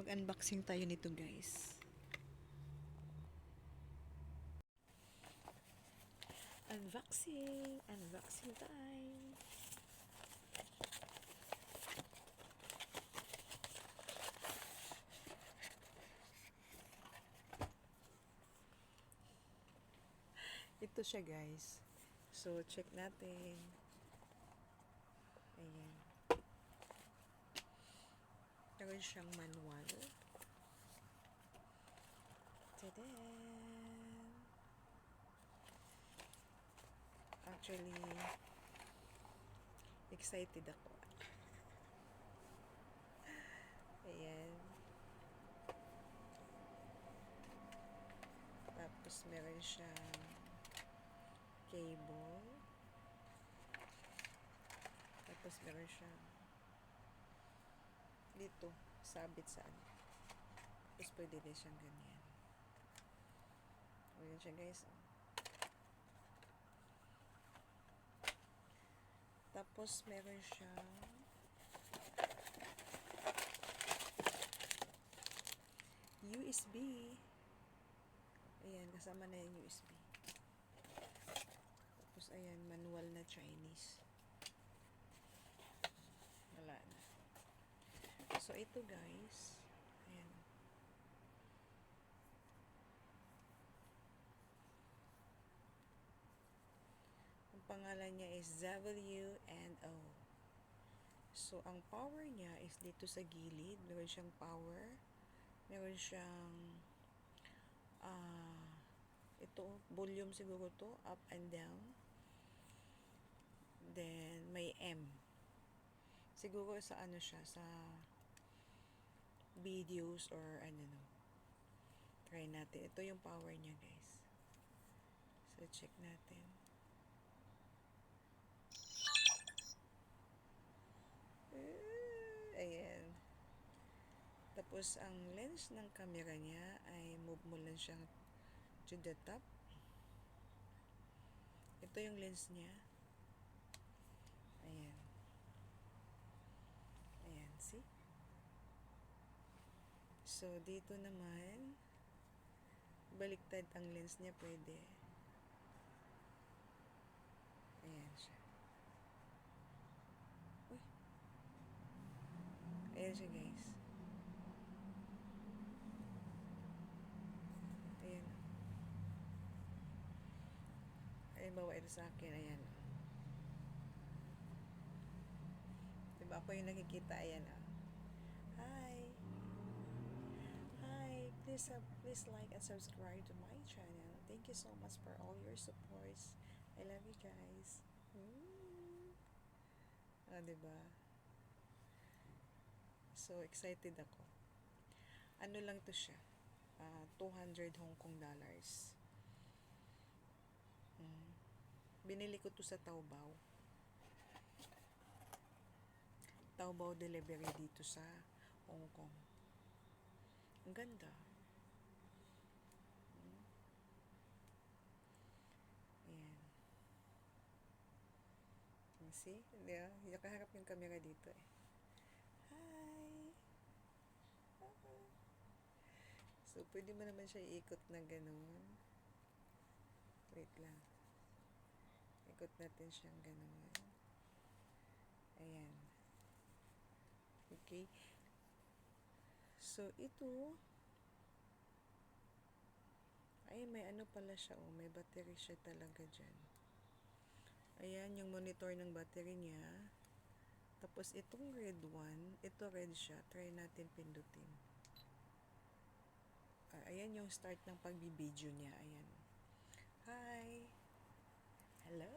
Mag-unboxing tayo nito, guys. Unboxing time. Ito siya, guys. So, check natin. Ayan. Meron siyang manual. Tadaan! Actually, excited ako. Ayan. Tapos, meron siyang cable. Tapos, meron siyang dito, sabit sa ano. Tapos, pwede din siyang ganyan. Ayan siya, guys. Tapos, meron siyang USB. Ayan, kasama na yung USB. Tapos, ayan, manual na Chinese. Wala na. So, ito, guys. Ayan. Ang pangalan niya is WNO. So, ang power niya is dito sa gilid. Meron siyang power. Meron siyang ito, volume siguro to, up and down. Then, may M. Siguro sa ano siya, sa videos or ano no. Try natin. Ito yung power niya, guys. So, check natin. Ayan. Tapos, ang lens ng camera niya ay move mo lang siyang to the top. Ito yung lens niya. Ayan. Ayan, see? So, dito naman, baliktad ang lens niya, pwede. Ayan siya. Uy. Ayan siya, guys. Ayan. Ayan, bawa ito sa akin. Ayan. Diba ako yung nakikita? Ayan. Hi. Hi. Please like and subscribe to my channel. Thank you so much for all your supports. I love you guys. Diba? So, excited ako. Ano lang to siya? 200 Hong Kong dollars. Binili ko to sa Taobao. Taobao delivery dito sa Hong Kong. Ang ganda. Ayan. See? Nakaharap yung camera dito eh. Hi! So, pwede mo naman siya iikot na ganun. Wait lang. Ikot natin siyang ganun. Ayan. Okay. So, ito, ay, may ano pala siya, oh. May battery siya talaga dyan. Ayan, yung monitor ng battery niya. Tapos, itong red one, ito red siya. Try natin pindutin. Ayan yung start ng pagbibideo niya. Ayan. Hi! Hello!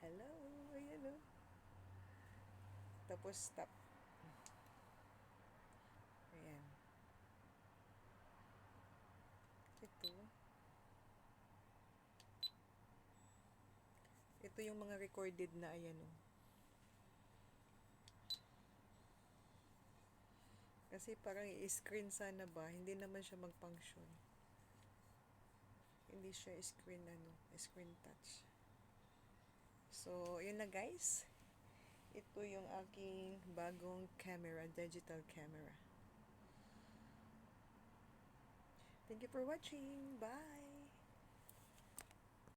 Hello! Ayan, oh. Tapos, stop. Ayan. Ito yung mga recorded na, ayan, oh. Kasi parang i-screen sana ba, hindi naman siya mag-function. Hindi siya screen touch. So, yun na, guys. Ito yung aking bagong camera, digital camera. Thank you for watching. Bye!